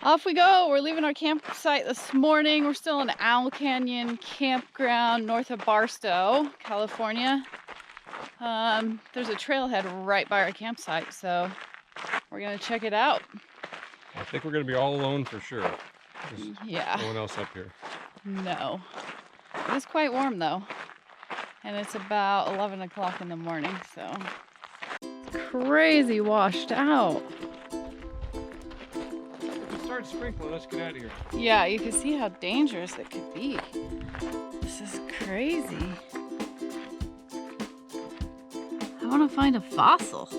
Off we go. We're leaving our campsite this morning. We're still in Owl Canyon Campground north of Barstow, California. There's a trailhead right by our campsite, so we're gonna check it out. I think we're gonna be all alone for sure. There's no one else up here. No. It is quite warm though. And it's about 11 o'clock in the morning, so crazy washed out. It started sprinkling. Let's get out of here. Yeah, you can see how dangerous it could be. This is crazy. I want to find a fossil.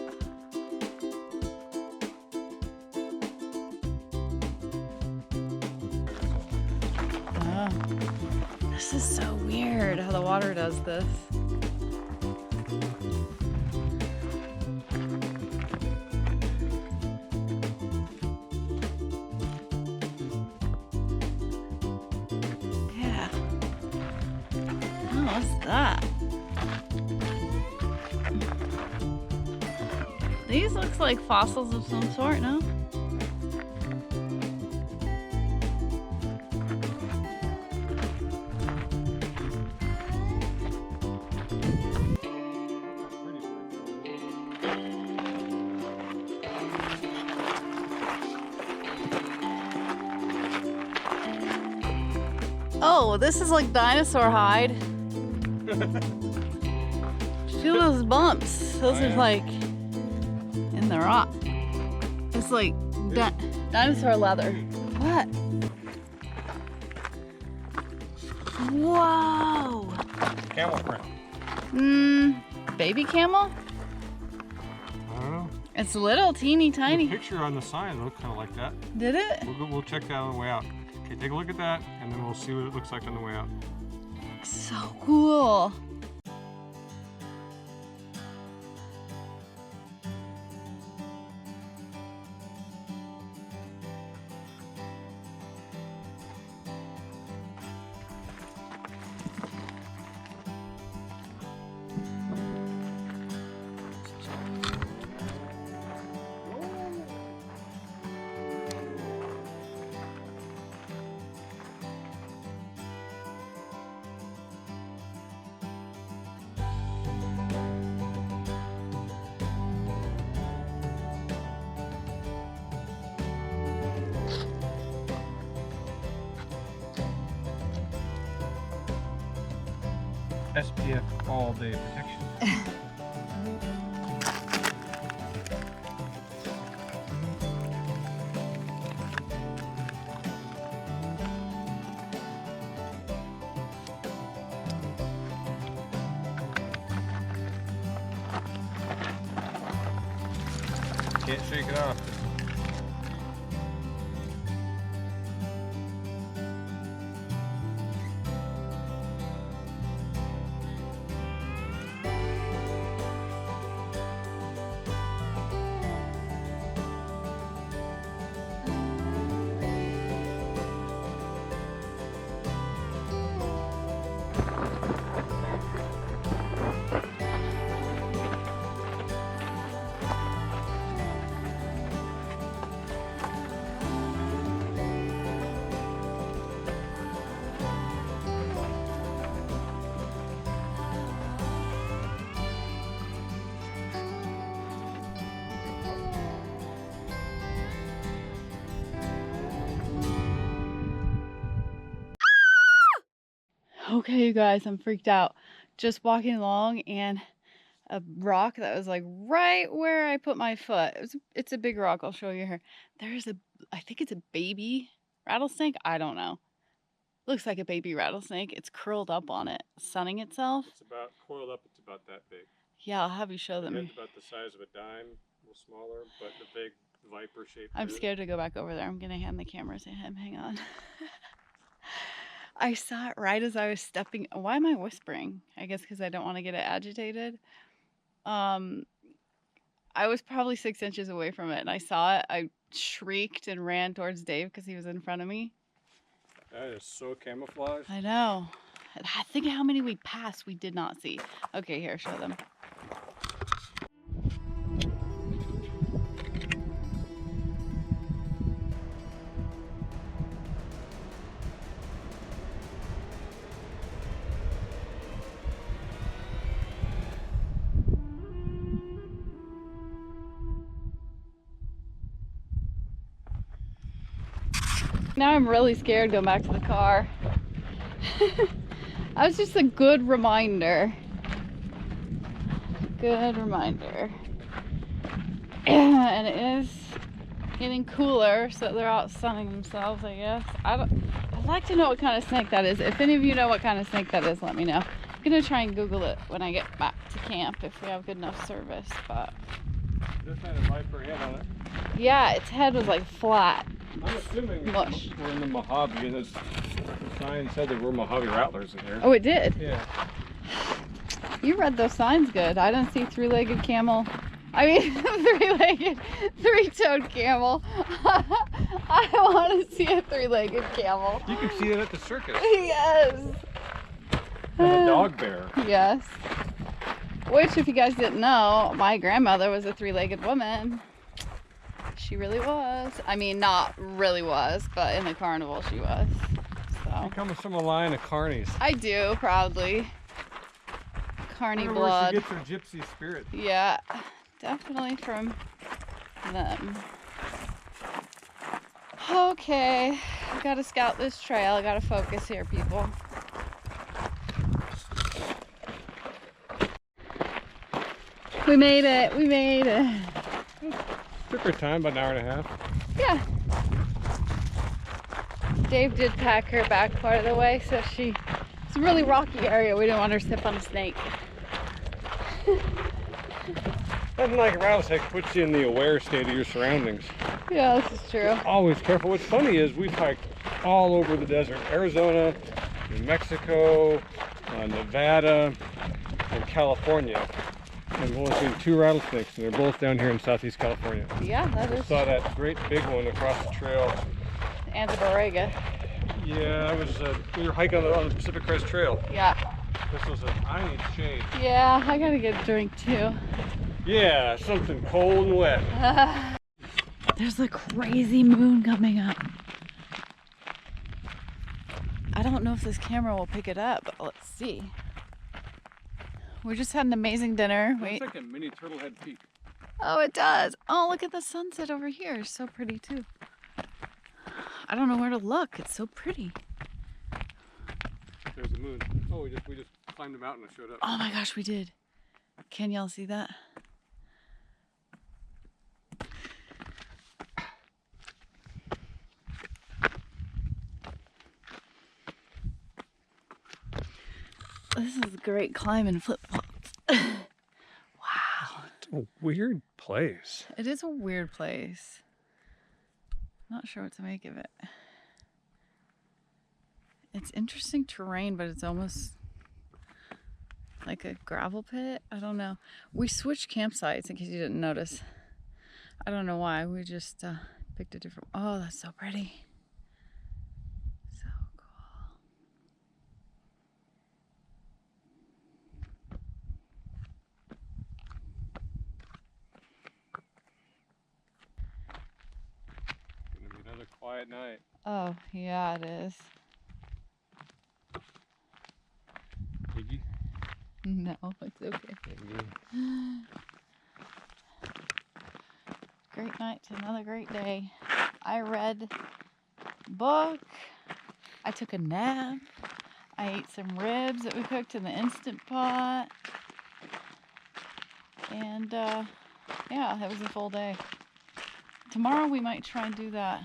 Oh, this is so weird how the water does this. Yeah. Oh, what's that? These looks like fossils of some sort, no? Oh, this is like dinosaur hide. Feel those bumps. Those are like in the rock. It's like dinosaur leather. What? Whoa. Camel print. Baby camel? I don't know. It's little, teeny tiny. The picture on the sign looked kind of like that. Did it? We'll check that on the way out. Okay, take a look at that, and then we'll see what it looks like on the way out. So cool. SPF all day protection. Can't shake it off. Okay, you guys, I'm freaked out. Just walking along and a rock that was like right where I put my foot. It's a big rock. I'll show you here. There's I think it's a baby rattlesnake. I don't know. Looks like a baby rattlesnake. It's curled up on it, sunning itself. It's about coiled up. It's about that big. Yeah, I'll have you show them. It's about the size of a dime, a little smaller, but the big viper shaped. I'm scared to go back over there. I'm gonna hand the camera to him. Hang on. I saw it right as I was stepping. Why am I whispering? I guess because I don't want to get it agitated. I was probably 6 inches away from it and I saw it. I shrieked and ran towards Dave because he was in front of me. That is so camouflaged. I know. I think how many we passed we did not see. Okay, here, show them. Now I'm really scared going back to the car. That was just a good reminder. Good reminder. And it is getting cooler, so they're out sunning themselves, I guess. I'd like to know what kind of snake that is. If any of you know what kind of snake that is, let me know. I'm gonna try and Google it when I get back to camp if we have good enough service, but... This had a viper head on it. Yeah, its head was like flat. I'm assuming mush. we're in the Mojave, and the sign said there were Mojave rattlers in here. Oh, it did? Yeah. You read those signs good. I didn't see three-legged camel. I mean, three-legged, three-toed camel. I want to see a three-legged camel. You can see it at the circus. Yes. And a dog bear. Yes. Which, if you guys didn't know, my grandmother was a three-legged woman. She really was. I mean, not really was, but in the carnival she was. So. You come from a line of carnies. I do, proudly. Carny blood. Where she gets her gypsy spirit. Yeah, definitely from them. Okay, I gotta scout this trail. I gotta focus here, people. We made it. We made it. Took her time, about an hour and a half. Yeah. Dave did pack her back part of the way, so it's a really rocky area. We didn't want her to step on a snake. Nothing like a rattlesnake puts you in the aware state of your surroundings. Yeah, this is true. Always careful. What's funny is we've hiked all over the desert. Arizona, New Mexico, Nevada, and California. And we've only seen 2 rattlesnakes, and they're both down here in Southeast California. Yeah, that is. Saw that great big one across the trail. Antiborrega. Yeah, we were hiking on the Pacific Crest Trail. Yeah. This was I need shade. Yeah, I gotta get a drink too. Yeah, something cold and wet. There's a crazy moon coming up. I don't know if this camera will pick it up, but let's see. We just had an amazing dinner. It's like a mini Turtlehead Peak. Oh, it does. Oh, look at the sunset over here. It's so pretty too. I don't know where to look. It's so pretty. There's the moon. Oh, we just climbed the mountain and showed up. Oh my gosh, we did. Can y'all see that? This is great climbing flip-flops. Wow. It's a weird place. It is a weird place. Not sure what to make of it. It's interesting terrain, but it's almost like a gravel pit. I don't know. We switched campsites in case you didn't notice. I don't know why. We just picked a different... Oh, that's so pretty. So cool. Gonna be another quiet night. Oh, yeah, it is. Piggy? No, it's okay. Piggy. Great night to another great day. I read a book. I took a nap. I ate some ribs that we cooked in the Instant Pot. And yeah, it was a full day. Tomorrow we might try and do that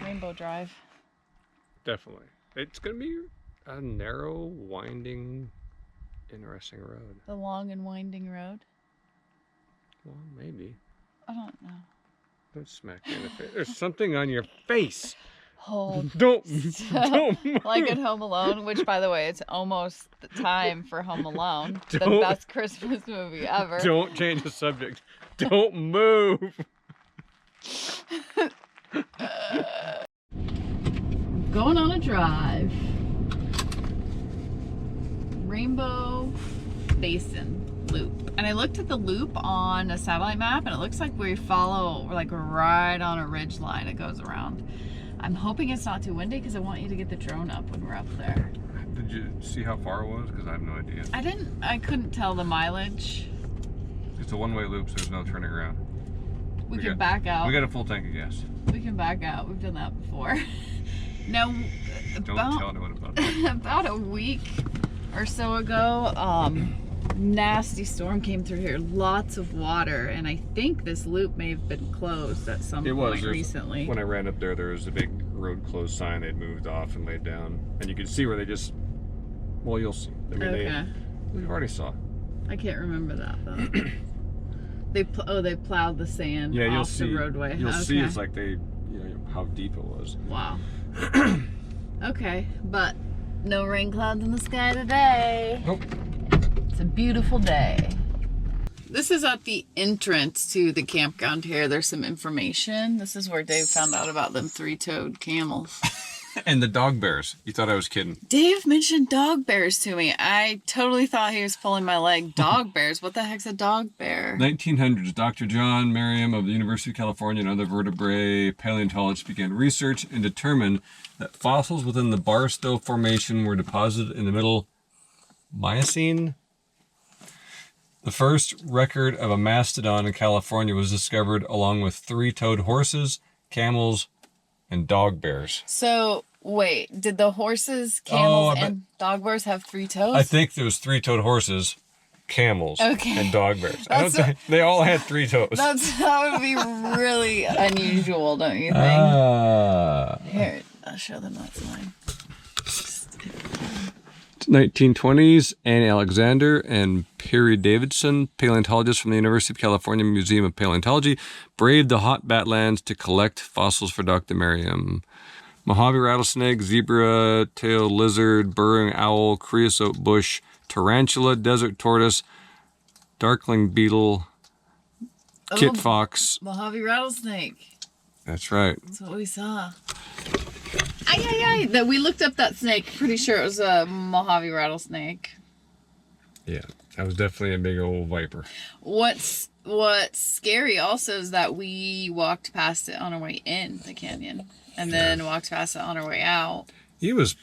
Rainbow Drive. Definitely. It's gonna be a narrow, winding, interesting road. The long and winding road. Well, maybe. I don't know. Don't smack me in the face. There's something on your face. Hold. Don't move. Like at Home Alone, which, by the way, it's almost the time for Home Alone. The best Christmas movie ever. Don't change the subject. Don't move. Going on a drive. Rainbow Basin loop. And I looked at the loop on a satellite map and it looks like we're like right on a ridge line. It goes around. I'm hoping it's not too windy because I want you to get the drone up when we're up there. Did you see how far it was? Because I have no idea. I couldn't tell the mileage. It's a one-way loop, so there's no turning around. We can back out. We got a full tank of gas. We We can back out. We've done that before. Now, Don't tell anyone about that. about a week or so ago, nasty storm came through here. Lots of water, and I think this loop may have been closed at some point recently. When I ran up there was a big road closed sign they'd moved off and laid down, and you could see where they just. Well, you'll see. I mean, we already saw. I can't remember that though. They plowed the sand off the roadway. You'll see it's like they, how deep it was. Wow. Okay, but no rain clouds in the sky today. Nope. It's a beautiful day. This is at the entrance to the campground here. There's some information. This is where Dave found out about them three-toed camels. And the dog bears. You thought I was kidding. Dave mentioned dog bears to me. I totally thought he was pulling my leg. Dog bears? What the heck's a dog bear? 1900s, Dr. John Merriam of the University of California and other vertebrate paleontologists began research and determined that fossils within the Barstow Formation were deposited in the Middle Miocene. The first record of a mastodon in California was discovered along with three-toed horses, camels, and dog bears. So, wait, did the horses, camels, and dog bears have three toes? I think there was three-toed horses, camels, and dog bears. They all had three toes. That would be really unusual, don't you think? Here, I'll show them that sign. 1920s, Anne Alexander and Perry Davidson, paleontologists from the University of California Museum of Paleontology, braved the hot badlands to collect fossils for Dr. Merriam. Mojave rattlesnake, zebra-tailed lizard, burrowing owl, creosote bush, tarantula, desert tortoise, darkling beetle, kit fox. Mojave rattlesnake. That's right. That's what we saw. That we looked up that snake. Pretty sure it was a Mojave rattlesnake. Yeah, that was definitely a big old viper. What's scary also is that we walked past it on our way in the canyon, and then walked past it on our way out. He was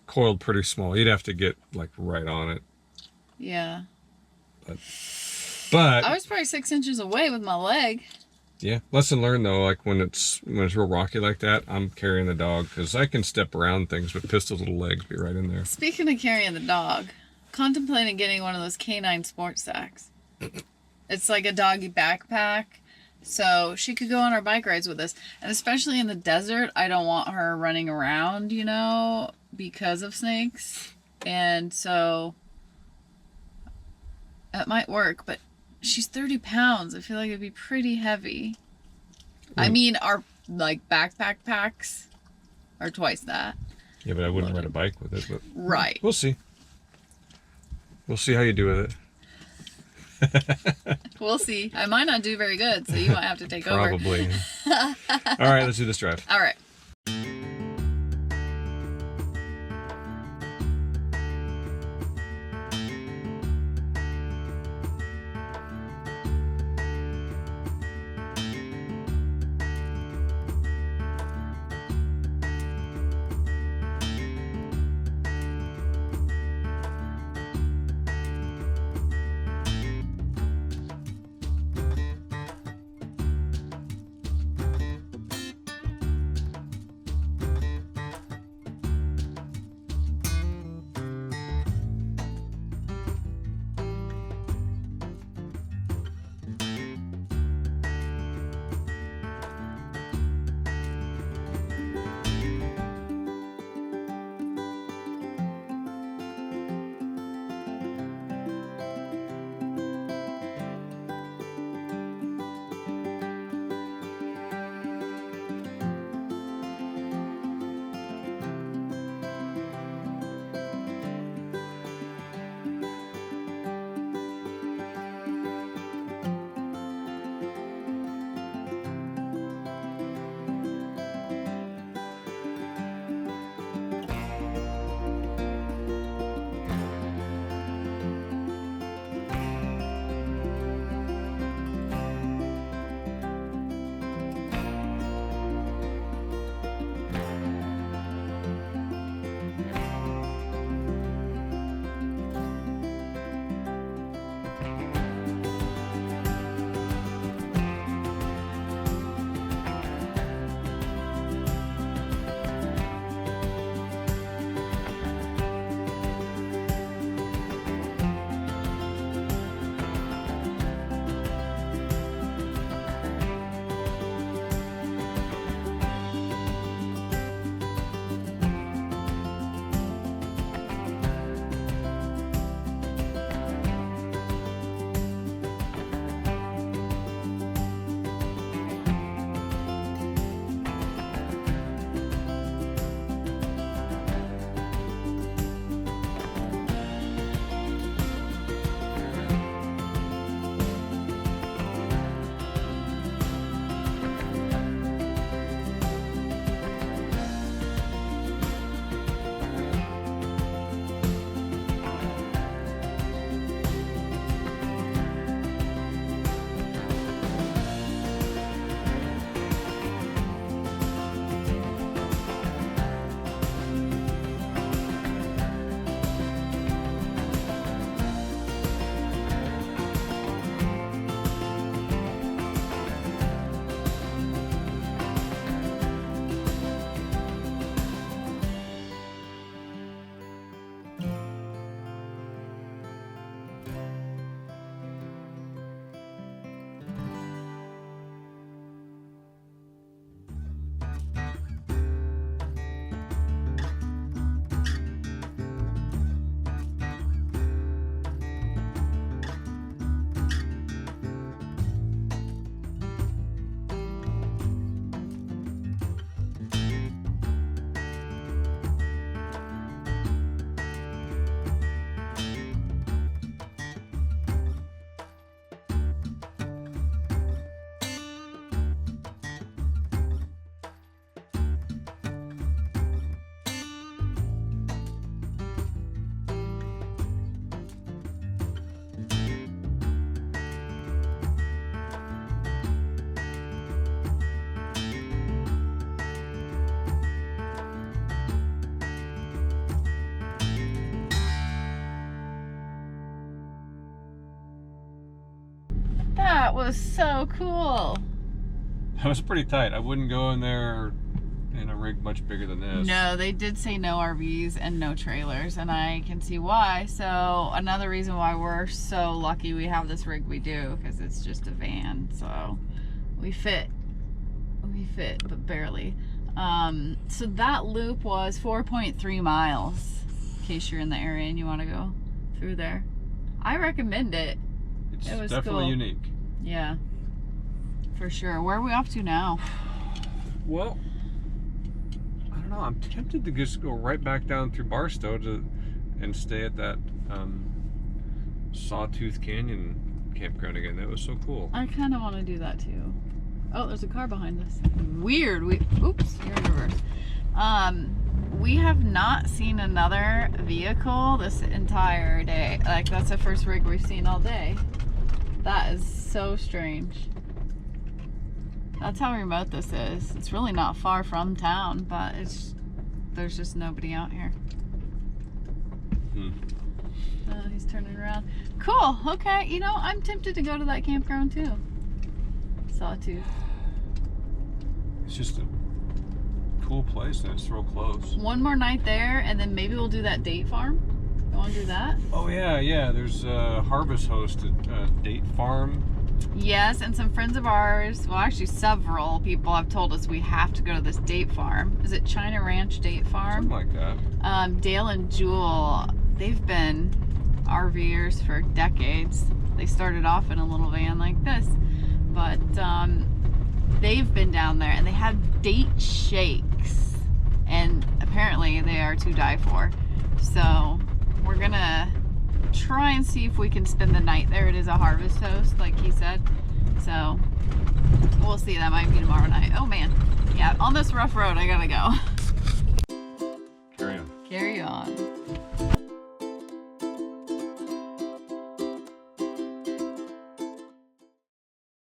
coiled pretty small. You'd have to get like right on it. Yeah. But I was probably 6 inches away with my leg. Yeah, lesson learned though. Like when it's real rocky like that, I'm carrying the dog because I can step around things, but Pistol's little legs be right in there. Speaking of carrying the dog, contemplating getting one of those canine sports sacks. It's like a doggy backpack, so she could go on our bike rides with us. And especially in the desert, I don't want her running around, because of snakes. And so it might work, but she's 30 pounds. I feel like it'd be pretty heavy. I mean, our backpack packs are twice that. Yeah, but I wouldn't ride a bike with it. But right. We'll see. We'll see how you do with it. We'll see. I might not do very good, so you might have to take over. Probably. All right, let's do this drive. All right. That was so cool. That was pretty tight. I wouldn't go in there in a rig much bigger than this. No, they did say no RVs and no trailers, and I can see why. So another reason why we're so lucky we have this rig we do, because it's just a van. So we fit, but barely. So that loop was 4.3 miles, in case you're in the area and you want to go through there. I recommend it. It was cool. definitely unique. Yeah, for sure. Where are we off to now? Well, I don't know. I'm tempted to just go right back down through Barstow and stay at that Sawtooth Canyon campground again. That was so cool. I kind of want to do that too. Oh, there's a car behind us. Weird. Oops, you're in reverse. We have not seen another vehicle this entire day. Like, that's the first rig we've seen all day. That is so strange. That's how remote this is. It's really not far from town, but there's just nobody out here. Oh, he's turning around. Cool. Okay. You know, I'm tempted to go to that campground too. Sawtooth. It's just a cool place and it's real close. One more night there, and then maybe we'll do that date farm. You want to do that? Oh yeah. There's a Harvest Host date farm. Yes, and some friends of ours, well actually several people have told us we have to go to this date farm. Is it China Ranch Date Farm? Something like that. Dale and Jewel, they've been RVers for decades. They started off in a little van like this, but they've been down there and they have date shakes, and apparently they are to die for. So we're gonna try and see if we can spend the night there. It is a Harvest Host, like he said, so we'll see. That might be tomorrow night. Oh man, yeah, on this rough road I gotta go.